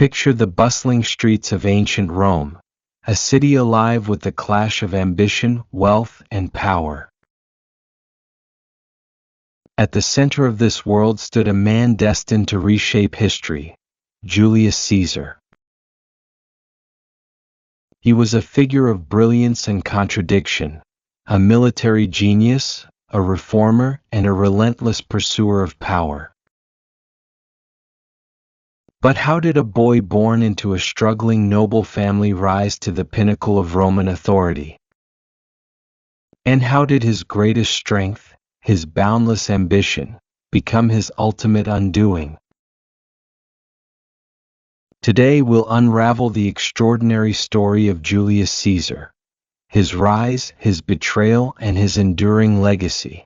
Picture the bustling streets of ancient Rome, a city alive with the clash of ambition, wealth, and power. At the center of this world stood a man destined to reshape history, Julius Caesar. He was a figure of brilliance and contradiction, a military genius, a reformer, and a relentless pursuer of power. But how did a boy born into a struggling noble family rise to the pinnacle of Roman authority? And how did his greatest strength, his boundless ambition, become his ultimate undoing? Today we'll unravel the extraordinary story of Julius Caesar, his rise, his betrayal, and his enduring legacy.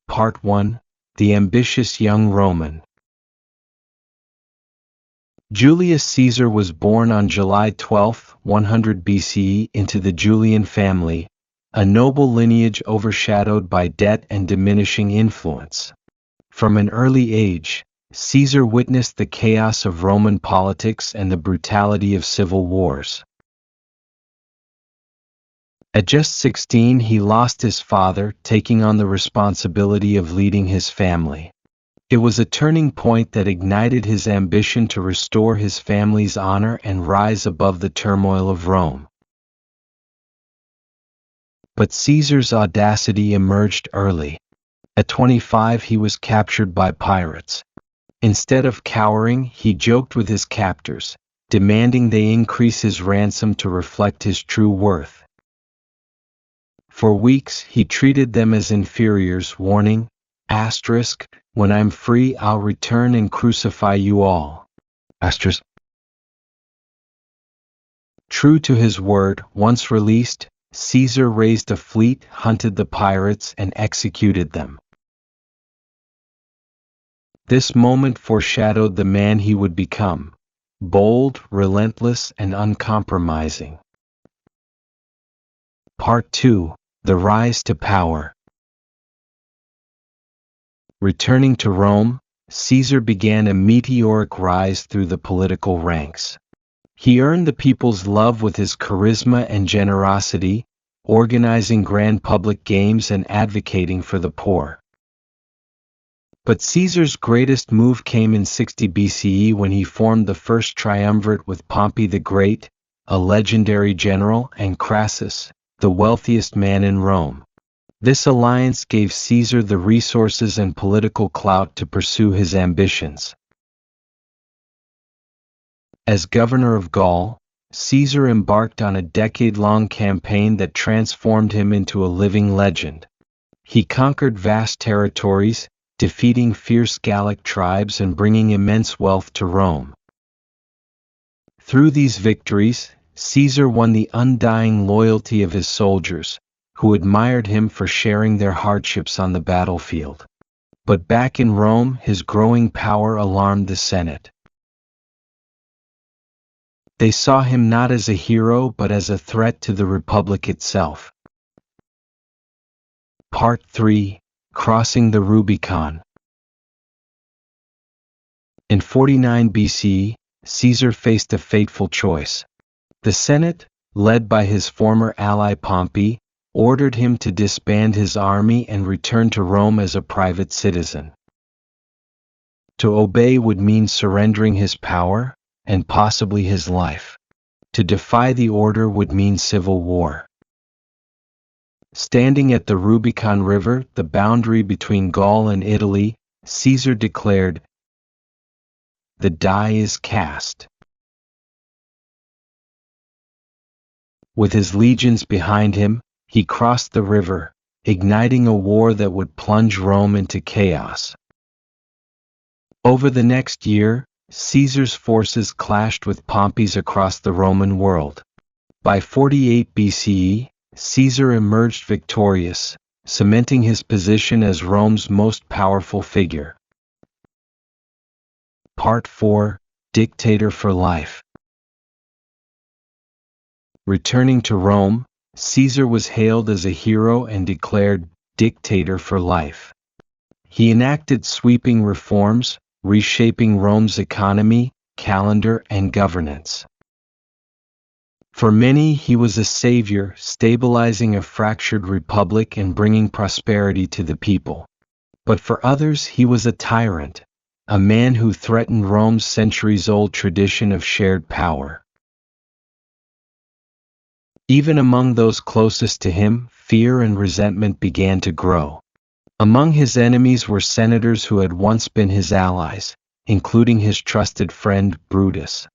Part 1: The Ambitious Young Roman. Julius Caesar was born on July 12, 100 BCE into the Julian family, a noble lineage overshadowed by debt and diminishing influence. From an early age, Caesar witnessed the chaos of Roman politics and the brutality of civil wars. At just 16, he lost his father, taking on the responsibility of leading his family. It was a turning point that ignited his ambition to restore his family's honor and rise above the turmoil of Rome. But Caesar's audacity emerged early. At 25, he was captured by pirates. Instead of cowering, he joked with his captors, demanding they increase his ransom to reflect his true worth. For weeks, he treated them as inferiors, warning, "When I'm free, I'll return and crucify you all." True to his word, once released, Caesar raised a fleet, hunted the pirates, and executed them. This moment foreshadowed the man he would become: bold, relentless, and uncompromising. Part 2: The Rise to Power. Returning to Rome, Caesar began a meteoric rise through the political ranks. He earned the people's love with his charisma and generosity, organizing grand public games and advocating for the poor. But Caesar's greatest move came in 60 BCE when he formed the first triumvirate with Pompey the Great, a legendary general, and Crassus, the wealthiest man in Rome. This alliance gave Caesar the resources and political clout to pursue his ambitions. As governor of Gaul, Caesar embarked on a decade-long campaign that transformed him into a living legend. He conquered vast territories, defeating fierce Gallic tribes and bringing immense wealth to Rome. Through these victories, Caesar won the undying loyalty of his soldiers, who admired him for sharing their hardships on the battlefield. But back in Rome, his growing power alarmed the Senate. They saw him not as a hero but as a threat to the Republic itself. Part 3: Crossing the Rubicon. In 49 BCE, Caesar faced a fateful choice. The Senate, led by his former ally Pompey, ordered him to disband his army and return to Rome as a private citizen. To obey would mean surrendering his power, and possibly his life. To defy the order would mean civil war. Standing at the Rubicon River, the boundary between Gaul and Italy, Caesar declared, "The die is cast." With his legions behind him, he crossed the river, igniting a war that would plunge Rome into chaos. Over the next year, Caesar's forces clashed with Pompey's across the Roman world. By 48 BCE, Caesar emerged victorious, cementing his position as Rome's most powerful figure. Part 4: Dictator for Life. Returning to Rome, Caesar was hailed as a hero and declared dictator for life. He enacted sweeping reforms, reshaping Rome's economy, calendar, and governance. For many, he was a savior, stabilizing a fractured republic and bringing prosperity to the people. But for others, he was a tyrant, a man who threatened Rome's centuries-old tradition of shared power. Even among those closest to him, fear and resentment began to grow. Among his enemies were senators who had once been his allies, including his trusted friend Brutus.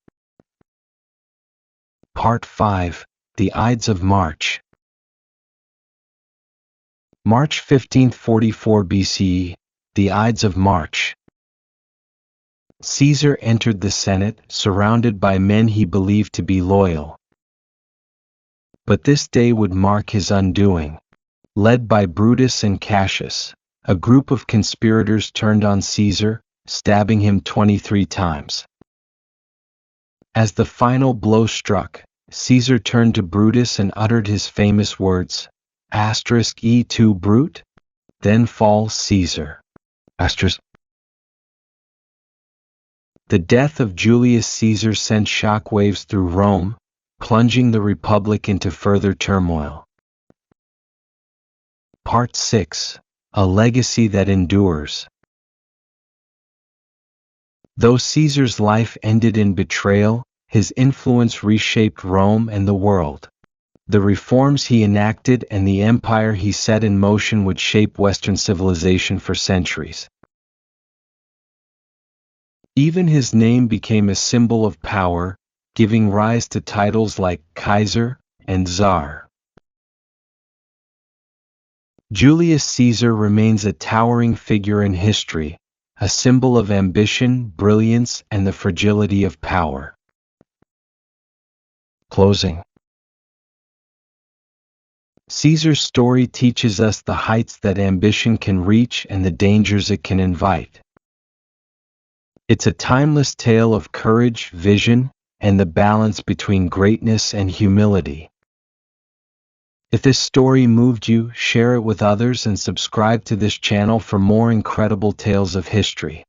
Part 5. The Ides of March. March 1544 BCE, the Ides of March. Caesar entered the Senate, surrounded by men he believed to be loyal. But this day would mark his undoing. Led by Brutus and Cassius, a group of conspirators turned on Caesar, stabbing him 23 times. As the final blow struck, Caesar turned to Brutus and uttered his famous words, "E2 Brute? Then fall Caesar." The death of Julius Caesar sent shockwaves through Rome, plunging the Republic into further turmoil. Part 6. A Legacy that Endures. Though Caesar's life ended in betrayal, his influence reshaped Rome and the world. The reforms he enacted and the empire he set in motion would shape Western civilization for centuries. Even his name became a symbol of power, giving rise to titles like Kaiser and Tsar. Julius Caesar remains a towering figure in history, a symbol of ambition, brilliance, and the fragility of power. Closing. Caesar's story teaches us the heights that ambition can reach and the dangers it can invite. It's a timeless tale of courage, vision, and the balance between greatness and humility. If this story moved you, share it with others and subscribe to this channel for more incredible tales of history.